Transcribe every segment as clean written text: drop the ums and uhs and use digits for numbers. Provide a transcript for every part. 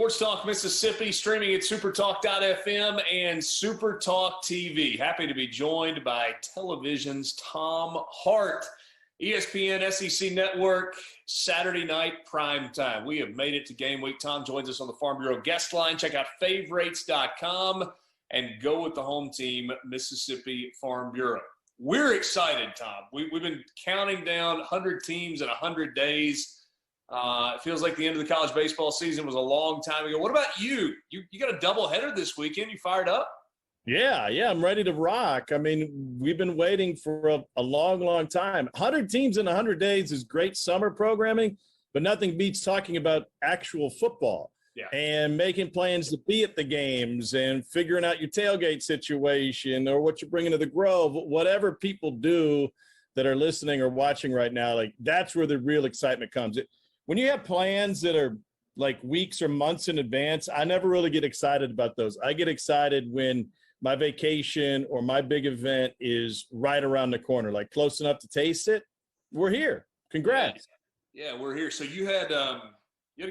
Sports Talk Mississippi, streaming at SuperTalk.fm and SuperTalk TV. Happy to be joined by television's Tom Hart, ESPN SEC Network, Saturday night prime time. We have made it to game week. Tom joins us on the Farm Bureau guest line. Check out favorites.com and go with the home team, Mississippi Farm Bureau. We're excited, Tom. We've been counting down 100 teams in 100 days. It feels like the end of the college baseball season was a long time ago. What about you? You got a doubleheader this weekend. You fired up? Yeah, I'm ready to rock. I mean, we've been waiting for a long time. 100 teams in 100 days is great summer programming, but nothing beats talking about actual football and making plans to be at the games and figuring out your tailgate situation or what you're bringing to the Grove. Whatever people do that are listening or watching right now, like that's where the real excitement comes. When you have plans that are like weeks or months in advance, I never really get excited about those. I get excited when my vacation or my big event is right around the corner, like close enough to taste it. We're here. Congrats. Yeah, we're here. So you had a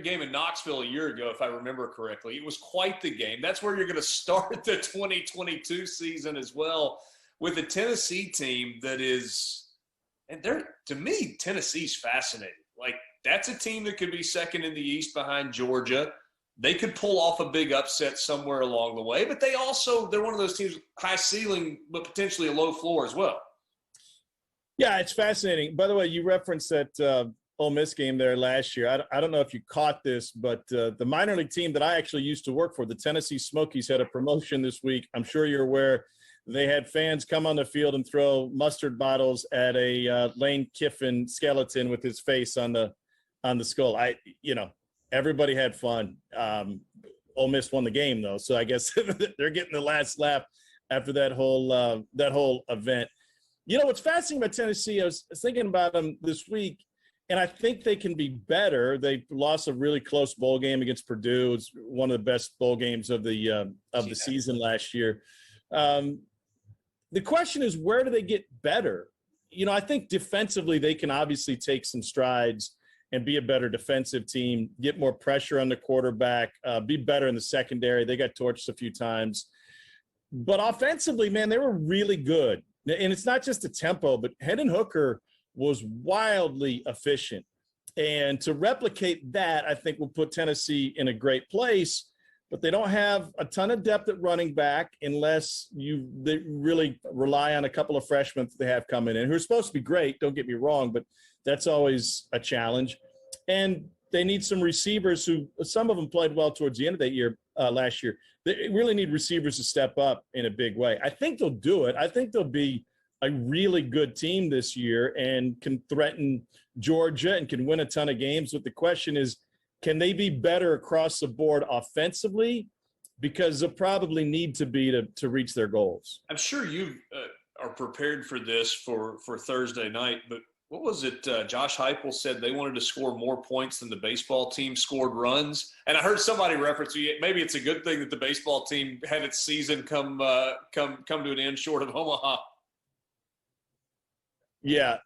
game in Knoxville a year ago, if I remember correctly. It was quite the game. That's where you're going to start the 2022 season as well with a Tennessee team that is, and to me, Tennessee's fascinating. Like, that's a team that could be second in the East behind Georgia. They could pull off a big upset somewhere along the way, but they're one of those teams, high ceiling, but potentially a low floor as well. Yeah, it's fascinating. By the way, you referenced that Ole Miss game there last year. I don't know if you caught this, but the minor league team that I actually used to work for, the Tennessee Smokies, had a promotion this week. I'm sure you're aware. They had fans come on the field and throw mustard bottles at a Lane Kiffin skeleton with his face on the skull. Everybody had fun. Ole Miss won the game though, so I guess they're getting the last laugh after that whole event. You know what's fascinating about Tennessee? I was thinking about them this week, and I think they can be better. They lost a really close bowl game against Purdue. It's one of the best bowl games of the season last year. The question is, where do they get better? I think defensively they can obviously take some strides and be a better defensive team, get more pressure on the quarterback, be better in the secondary. They got torched a few times. But offensively, man, they were really good. And it's not just the tempo, but Hendon Hooker was wildly efficient. And to replicate that, I think will put Tennessee in a great place. But they don't have a ton of depth at running back unless they really rely on a couple of freshmen that they have coming in who are supposed to be great, don't get me wrong, but that's always a challenge. And they need some receivers who some of them played well towards the end of that year, last year. They really need receivers to step up in a big way. I think they'll do it. I think they'll be a really good team this year and can threaten Georgia and can win a ton of games. But the question is, can they be better across the board offensively? Because they'll probably need to be to reach their goals. I'm sure you are prepared for this for Thursday night, but what was it? Josh Heupel said they wanted to score more points than the baseball team scored runs. And I heard somebody reference maybe it's a good thing that the baseball team had its season come to an end short of Omaha. Yeah,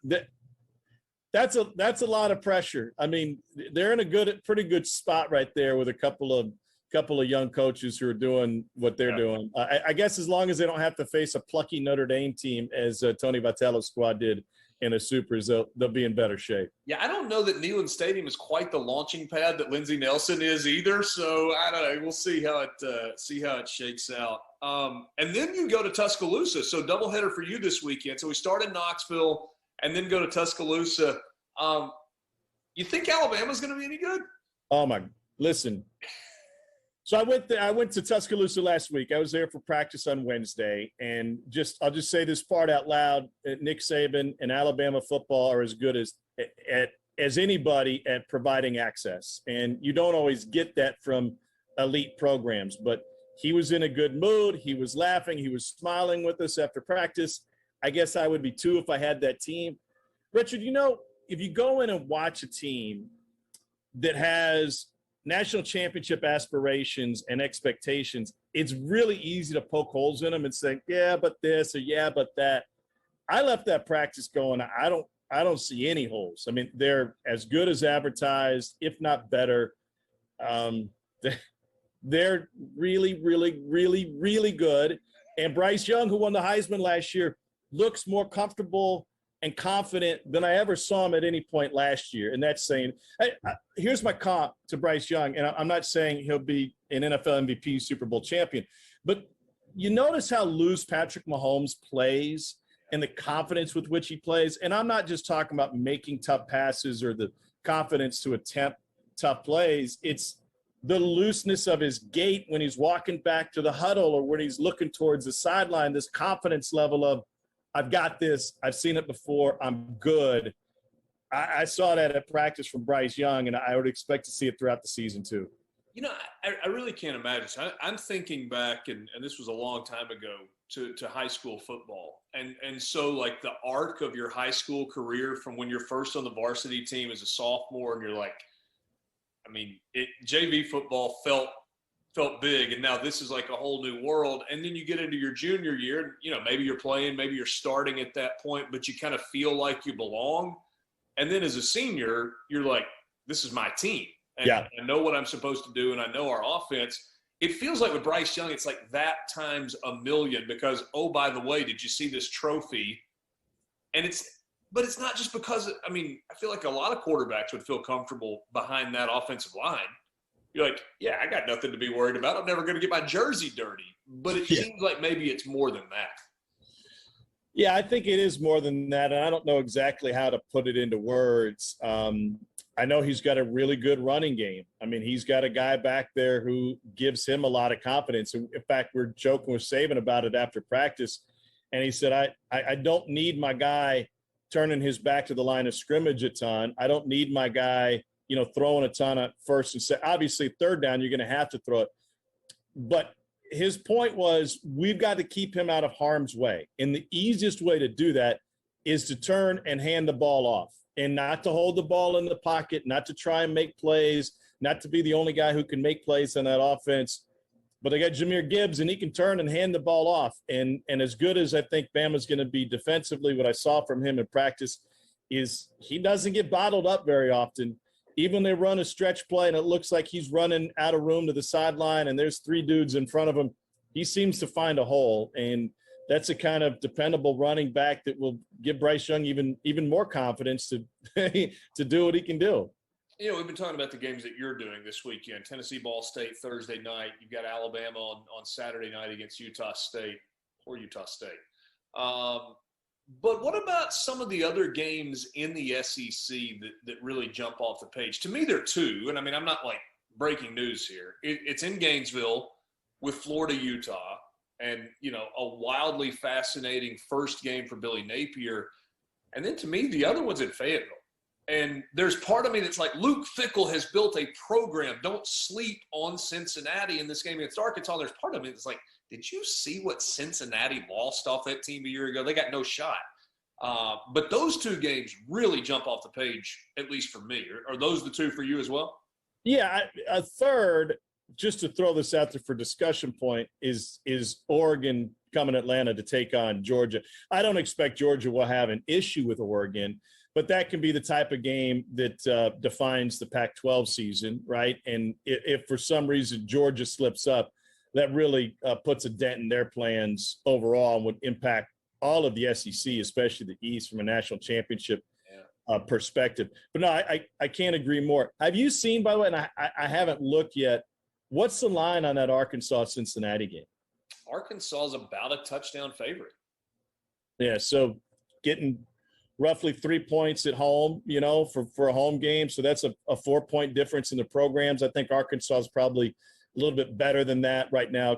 that's a lot of pressure. I mean, they're in a pretty good spot right there with a couple of young coaches who are doing what they're doing. I guess as long as they don't have to face a plucky Notre Dame team as Tony Vitello's squad did in the Supers, they'll be in better shape. Yeah, I don't know that Neyland Stadium is quite the launching pad that Lindsey Nelson is either. So I don't know. We'll see how it shakes out. And then you go to Tuscaloosa. So doubleheader for you this weekend. So we start in Knoxville and then go to Tuscaloosa. You think Alabama's going to be any good? Listen. So I went to Tuscaloosa last week. I was there for practice on Wednesday, and I'll just say this part out loud. Nick Saban and Alabama football are as good as anybody at providing access, and you don't always get that from elite programs. But he was in a good mood. He was laughing. He was smiling with us after practice. I guess I would be too if I had that team. Richard, if you go in and watch a team that has national championship aspirations and expectations, it's really easy to poke holes in them and say, yeah, but this or yeah, but that. I left that practice going, I don't see any holes. I mean, they're as good as advertised, if not better. They're really, really, really, really good. And Bryce Young, who won the Heisman last year, looks more comfortable and confident than I ever saw him at any point last year. And that's saying, here's my comp to Bryce Young. And I'm not saying he'll be an NFL MVP, Super Bowl champion, but you notice how loose Patrick Mahomes plays and the confidence with which he plays. And I'm not just talking about making tough passes or the confidence to attempt tough plays. It's the looseness of his gait when he's walking back to the huddle or when he's looking towards the sideline, this confidence level of, I've got this. I've seen it before. I'm good. I saw that at practice from Bryce Young, and I would expect to see it throughout the season too. You know, I really can't imagine. So I'm thinking back, and this was a long time ago, to high school football. And so, like, the arc of your high school career from when you're first on the varsity team as a sophomore and you're like, I mean, JV football felt big, and now this is like a whole new world. And then you get into your junior year, you know, maybe you're playing, maybe you're starting at that point, but you kind of feel like you belong. And then as a senior, you're like, this is my team. And I know what I'm supposed to do, and I know our offense. It feels like with Bryce Young, it's like that times a million because, oh, by the way, did you see this trophy? But it's not just because, I mean, I feel like a lot of quarterbacks would feel comfortable behind that offensive line. You're like, yeah, I got nothing to be worried about. I'm never going to get my jersey dirty. But it seems like maybe it's more than that. Yeah, I think it is more than that. And I don't know exactly how to put it into words. I know he's got a really good running game. I mean, he's got a guy back there who gives him a lot of confidence. In fact, we're joking with Saban about it after practice. And he said, I don't need my guy turning his back to the line of scrimmage a ton. I don't need my guy, you know, throwing a ton at first and second. Obviously, third down, you're going to have to throw it. But his point was we've got to keep him out of harm's way. And the easiest way to do that is to turn and hand the ball off and not to hold the ball in the pocket, not to try and make plays, not to be the only guy who can make plays on that offense. But they got Jahmyr Gibbs, and he can turn and hand the ball off. And as good as I think Bama's going to be defensively, what I saw from him in practice is he doesn't get bottled up very often. Even they run a stretch play and it looks like he's running out of room to the sideline and there's three dudes in front of him, he seems to find a hole. And that's a kind of dependable running back that will give Bryce Young even more confidence to to do what he can do. You know, we've been talking about the games that you're doing this weekend. Tennessee Ball State Thursday night. You've got Alabama on Saturday night against Utah State. But what about some of the other games in the SEC that really jump off the page? To me, there are two. And, I mean, I'm not, like, breaking news here. It's in Gainesville with Florida-Utah and, you know, a wildly fascinating first game for Billy Napier. And then, to me, the other one's in Fayetteville. And there's part of me that's like, Luke Fickell has built a program. Don't sleep on Cincinnati in this game against Arkansas. There's part of me that's like, did you see what Cincinnati lost off that team a year ago? They got no shot. But those two games really jump off the page, at least for me. Are those the two for you as well? Yeah, a third, just to throw this out there for discussion point, is Oregon coming to Atlanta to take on Georgia. I don't expect Georgia will have an issue with Oregon, but that can be the type of game that defines the Pac-12 season, right? And if for some reason Georgia slips up, that really puts a dent in their plans overall and would impact all of the SEC, especially the East, from a national championship perspective. But no, I can't agree more. Have you seen, by the way, and I haven't looked yet, what's the line on that Arkansas-Cincinnati game? Arkansas is about a touchdown favorite. Yeah, so getting roughly 3 points at home, you know, for a home game. So that's a 4-point difference in the programs. I think Arkansas is probably a little bit better than that right now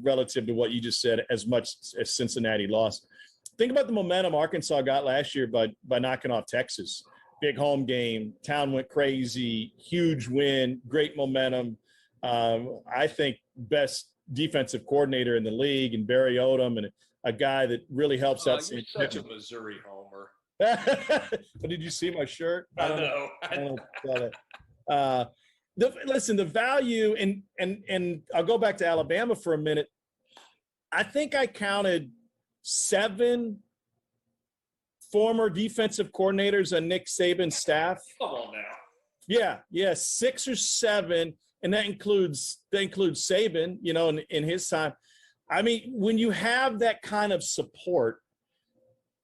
relative to what you just said, as much as Cincinnati lost. Think about the momentum Arkansas got last year by knocking off Texas. Big home game. Town went crazy. Huge win. Great momentum. I think best defensive coordinator in the league, and Barry Odom, and a guy that really helps out. You're such a Missouri homer. But did you see my shirt? I know. Listen, the value, and I'll go back to Alabama for a minute. I think I counted 7 former defensive coordinators on Nick Saban's staff. Come on now. Yeah, 6 or 7 and that includes Saban, in his time. I mean, when you have that kind of support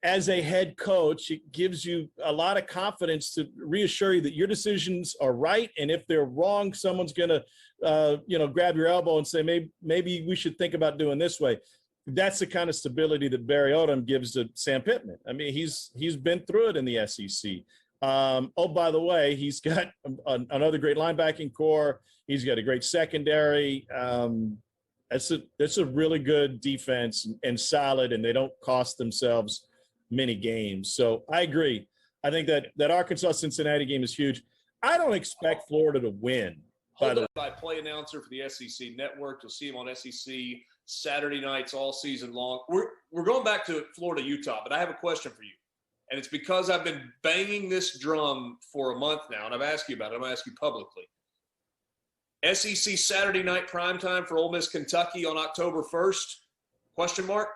as a head coach, it gives you a lot of confidence to reassure you that your decisions are right. And if they're wrong, someone's going to, grab your elbow and say, maybe we should think about doing this way. That's the kind of stability that Barry Odom gives to Sam Pittman. I mean, he's been through it in the SEC. By the way, he's got another great linebacking core. He's got a great secondary. That's a really good defense and solid, and they don't cost themselves many games. So I agree. I think that Arkansas-Cincinnati game is huge. I don't expect Florida to win. By play announcer for the SEC Network. You'll see him on SEC Saturday nights all season long. We're going back to Florida-Utah, but I have a question for you. And it's because I've been banging this drum for a month now, and I've asked you about it. I'm going to ask you publicly. SEC Saturday night primetime for Ole Miss Kentucky on October 1st? Question mark?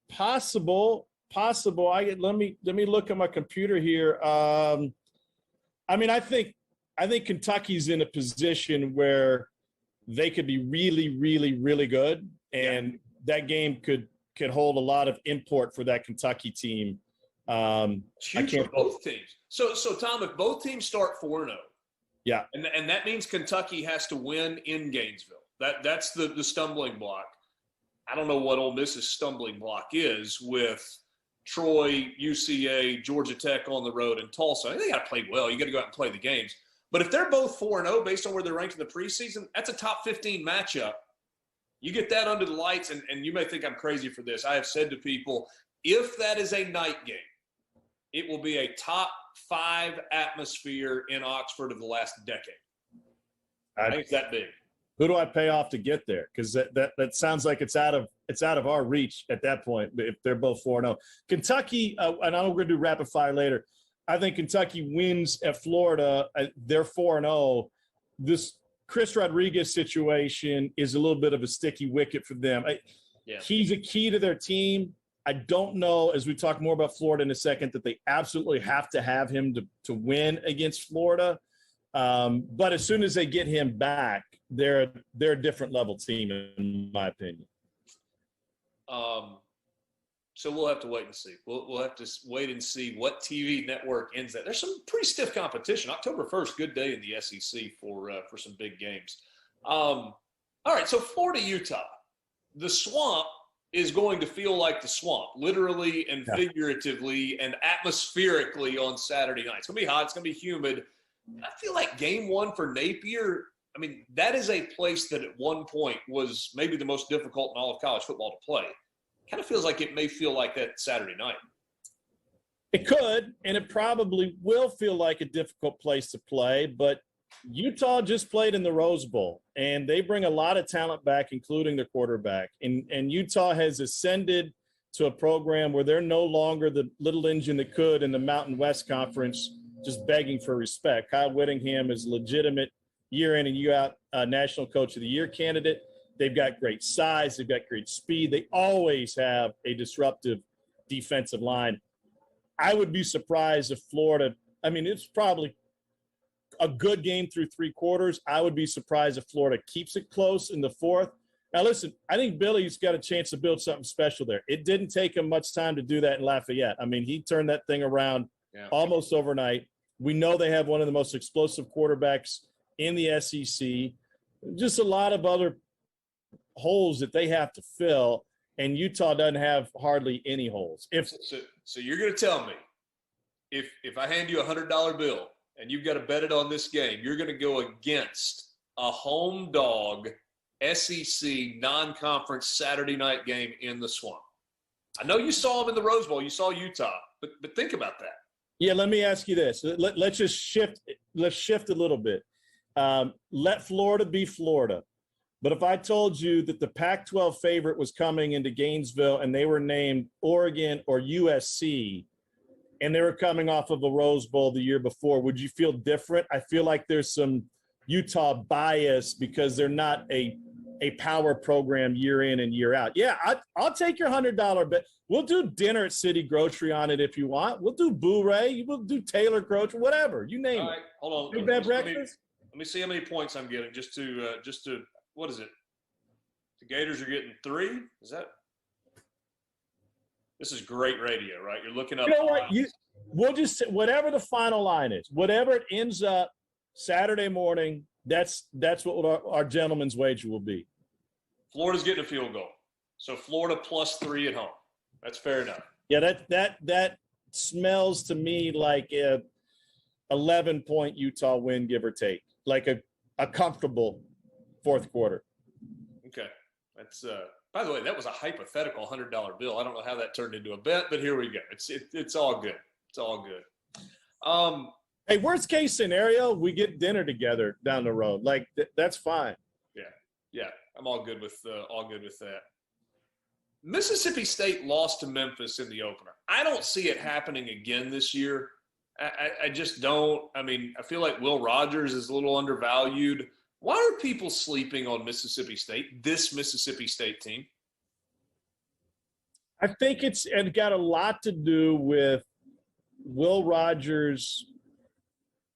Possible. Let me look at my computer here. I think Kentucky's in a position where they could be really, really, really good, and that game could hold a lot of import for that Kentucky team. Huge for both teams. So Tom, if both teams start 4-0, yeah, and that means Kentucky has to win in Gainesville. That's the stumbling block. I don't know what Ole Miss's stumbling block is with Troy, UCA, Georgia Tech on the road, and Tulsa. They got to play well. You got to go out and play the games. But if they're both 4-0 based on where they're ranked in the preseason, that's a top 15 matchup. You get that under the lights, and you may think I'm crazy for this. I have said to people, if that is a night game, it will be a top 5 atmosphere in Oxford of the last decade. I think it's that big. Who do I pay off to get there? Because that sounds like it's out of our reach at that point. If they're both 4-0, Kentucky, and I'm going to do rapid fire later. I think Kentucky wins at Florida. They're 4-0. This Chris Rodriguez situation is a little bit of a sticky wicket for them. He's a key to their team. I don't know, as we talk more about Florida in a second, that they absolutely have to have him to win against Florida. But as soon as they get him back, they're a different level team, in my opinion. So we'll have to wait and see. We'll have to wait and see what TV network ends that. There's some pretty stiff competition. October 1st, good day in the SEC for some big games. All right, so Florida-Utah. The swamp is going to feel like the swamp, literally and figuratively and atmospherically on Saturday night. It's going to be hot. It's going to be humid. I feel like game one for Napier, I mean, that is a place that at one point was maybe the most difficult in all of college football to play. Kind of feels like it may feel like that Saturday night. It could, and it probably will feel like a difficult place to play, but Utah just played in the Rose Bowl, and they bring a lot of talent back, including their quarterback. And Utah has ascended to a program where they're no longer the little engine that could in the Mountain West Conference, just begging for respect. Kyle Whittingham is legitimate year in and year out National Coach of the Year candidate. They've got great size. They've got great speed. They always have a disruptive defensive line. I would be surprised if Florida – I mean, it's probably a good game through 3 quarters. I would be surprised if Florida keeps it close in the 4th. Now, listen, I think Billy's got a chance to build something special there. It didn't take him much time to do that in Lafayette. I mean, he turned that thing around almost overnight. We know they have one of the most explosive quarterbacks in the SEC. Just a lot of other holes that they have to fill, and Utah doesn't have hardly any holes. So you're going to tell me if I hand you a $100 bill and you've got to bet it on this game, you're going to go against a home dog SEC non-conference Saturday night game in the Swamp. I know you saw them in the Rose Bowl. You saw Utah, but think about that. Yeah, let me ask you this. Let's just shift. Let's shift a little bit. Let Florida be Florida. But if I told you that the Pac-12 favorite was coming into Gainesville and they were named Oregon or USC, and they were coming off of the Rose Bowl the year before, would you feel different? I feel like there's some Utah bias because they're not a power program year in and year out. Yeah, I'll take your $100 bet. We'll do dinner at City Grocery on it if you want. We'll do Boo Ray. We'll do Taylor Grocery, whatever. You name it. Hold on. Big Bad Breakfast? Let me see how many points I'm getting just to what is it? The Gators are getting 3. Is that? This is great radio, right? You're looking up. You know what? We'll just whatever the final line is, whatever it ends up Saturday morning. That's what our gentleman's wager will be. Florida's getting a field goal, so Florida +3 at home. That's fair enough. Yeah, that smells to me like a 11-point Utah win, give or take, like a comfortable fourth quarter. Okay, that's by the way, that was a hypothetical $100 bill. I don't know how that turned into a bet, but here we go. It's all good. It's all good. Hey, worst case scenario, we get dinner together down the road. Like that's fine. Yeah, I'm all good with that. Mississippi State lost to Memphis in the opener. I don't see it happening again this year. I just don't. I mean, I feel like Will Rogers is a little undervalued. Why are people sleeping on Mississippi State, this Mississippi State team? I think it's got a lot to do with Will Rogers'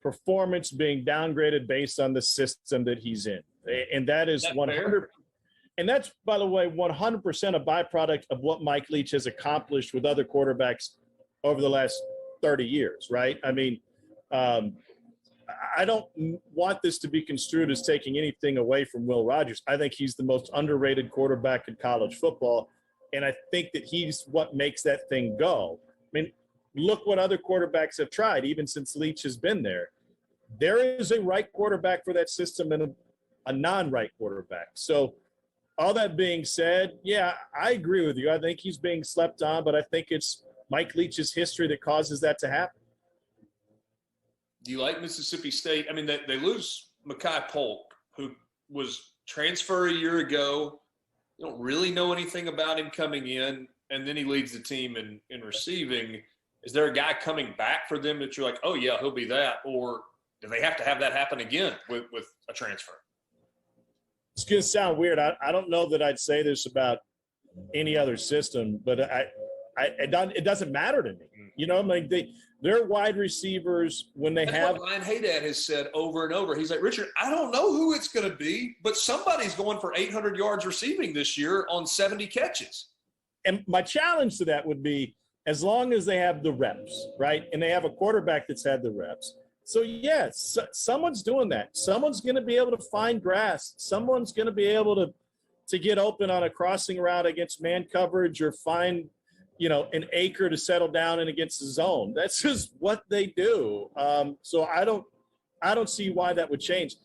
performance being downgraded based on the system that he's in. And that is 100. And that's, by the way, 100% a byproduct of what Mike Leach has accomplished with other quarterbacks over the last 30 years, right? I mean, I don't want this to be construed as taking anything away from Will Rogers. I think he's the most underrated quarterback in college football, and I think that he's what makes that thing go. I mean, look what other quarterbacks have tried, even since Leach has been there. There is a right quarterback for that system and a non-right quarterback. So all that being said, yeah, I agree with you. I think he's being slept on, but I think it's Mike Leach's history that causes that to happen. Do you like Mississippi State? I mean, they lose Mekhi Polk, who was transfer a year ago. You don't really know anything about him coming in, and then he leads the team in receiving. Is there a guy coming back for them that you're like, oh, yeah, he'll be that? Or do they have to have that happen again with a transfer? It's going to sound weird. I don't know that I'd say this about any other system, but it doesn't matter to me. You know, like their wide receivers, when they That's have – what Ryan Haydad has said over and over. He's like, Richard, I don't know who it's going to be, but somebody's going for 800 yards receiving this year on 70 catches. And my challenge to that would be, as long as they have the reps, right, and they have a quarterback that's had the reps. So, yes, someone's doing that. Someone's going to be able to find grass. Someone's going to be able to get open on a crossing route against man coverage or find, you know, an acre to settle down in against the zone. That's just what they do. So I don't see why that would change.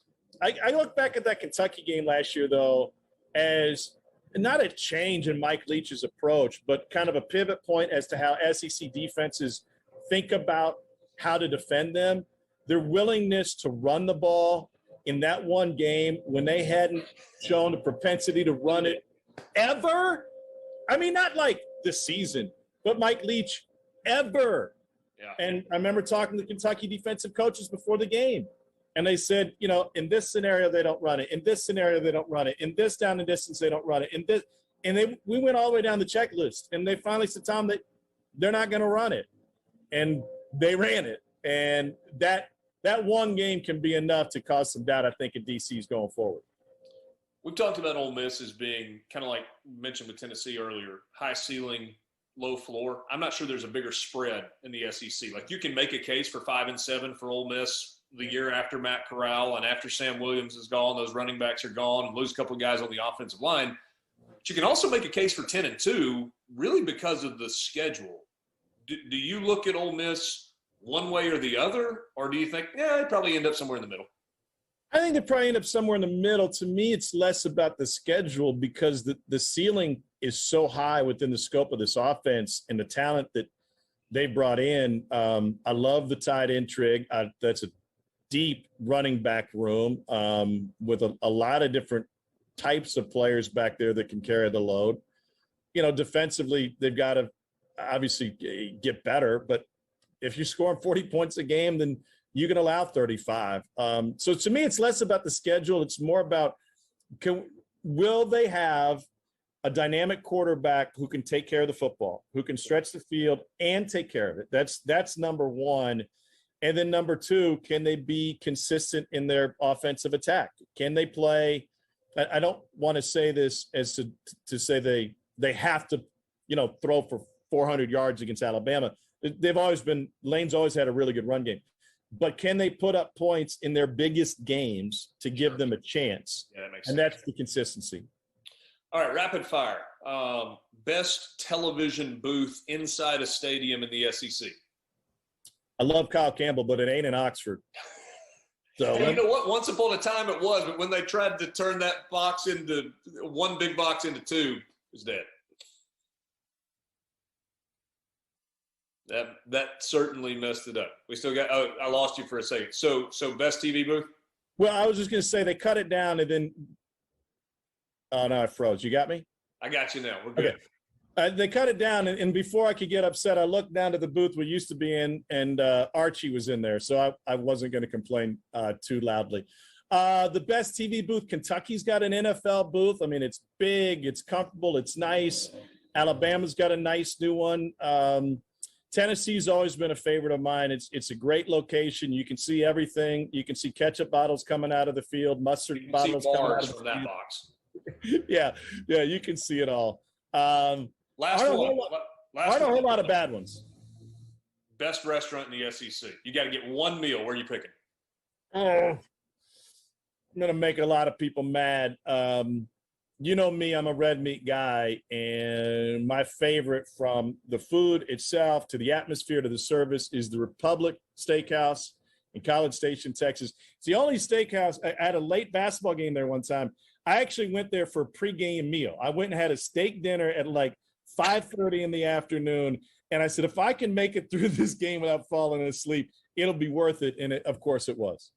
I look back at that Kentucky game last year, though, as not a change in Mike Leach's approach, but kind of a pivot point as to how SEC defenses think about how to defend them. Their willingness to run the ball in that one game when they hadn't shown the propensity to run it ever. I mean, not like this season, but Mike Leach ever. Yeah. And I remember talking to Kentucky defensive coaches before the game, and they said, you know, in this scenario, they don't run it. In this scenario, they don't run it. In this down and distance, they don't run it. In this, and we went all the way down the checklist, and they finally said, Tom, that they're not going to run it. And they ran it. And that one game can be enough to cause some doubt, I think, in DC's going forward. We've talked about Ole Miss as being kind of like mentioned with Tennessee earlier, high ceiling, low floor. I'm not sure there's a bigger spread in the SEC. Like, you can make a case for 5-7 for Ole Miss the year after Matt Corral and after Sam Williams is gone, those running backs are gone, and lose a couple of guys on the offensive line. But you can also make a case for 10-2, really because of the schedule. Do you look at Ole Miss one way or the other, or do you think, they'd probably end up somewhere in the middle? I think they probably end up somewhere in the middle. To me, it's less about the schedule because the ceiling is so high within the scope of this offense and the talent that they brought in. I love the tight end trig. That's a deep running back room with a lot of different types of players back there that can carry the load. You know, defensively, they've got to obviously get better, but if you're scoring 40 points a game, then you can allow 35. So to me, it's less about the schedule. It's more about will they have a dynamic quarterback who can take care of the football, who can stretch the field and take care of it. That's number one. And then number two, can they be consistent in their offensive attack? Can they play? I don't want to say this as to say they have to, throw for 400 yards against Alabama. Lane's always had a really good run game. But can they put up points in their biggest games to give them a chance? Yeah, that makes sense. And that's the consistency. All right, rapid fire. Best television booth inside a stadium in the SEC. I love Kyle Campbell, but it ain't in Oxford. So you know what? Once upon a time it was, but when they tried to turn that box into one big box into two, it was dead. That certainly messed it up. We still got. Oh, I lost you for a second. So best TV booth. Well, I was just going to say they cut it down and then. Oh no, I froze. You got me? I got you now. We're good. Okay. They cut it down, and before I could get upset, I looked down to the booth we used to be in, and Archie was in there, so I wasn't going to complain too loudly. The best TV booth, Kentucky's got an NFL booth. I mean, it's big, it's comfortable, it's nice. Alabama's got a nice new one. Tennessee's always been a favorite of mine. It's a great location. You can see everything. You can see ketchup bottles coming out of the field, mustard bottles coming out of the from that box. yeah, you can see it all. Last one. I don't a lot of bad ones. Best restaurant in the SEC. You got to get one meal. Where are you picking? Oh, I'm going to make a lot of people mad. You know me, I'm a red meat guy, and my favorite from the food itself to the atmosphere to the service is the Republic Steakhouse in College Station, Texas. It's the only steakhouse. I had a late basketball game there one time. I actually went there for a pregame meal. I went and had a steak dinner at like 5:30 in the afternoon, and I said, if I can make it through this game without falling asleep, it'll be worth it, and of course it was.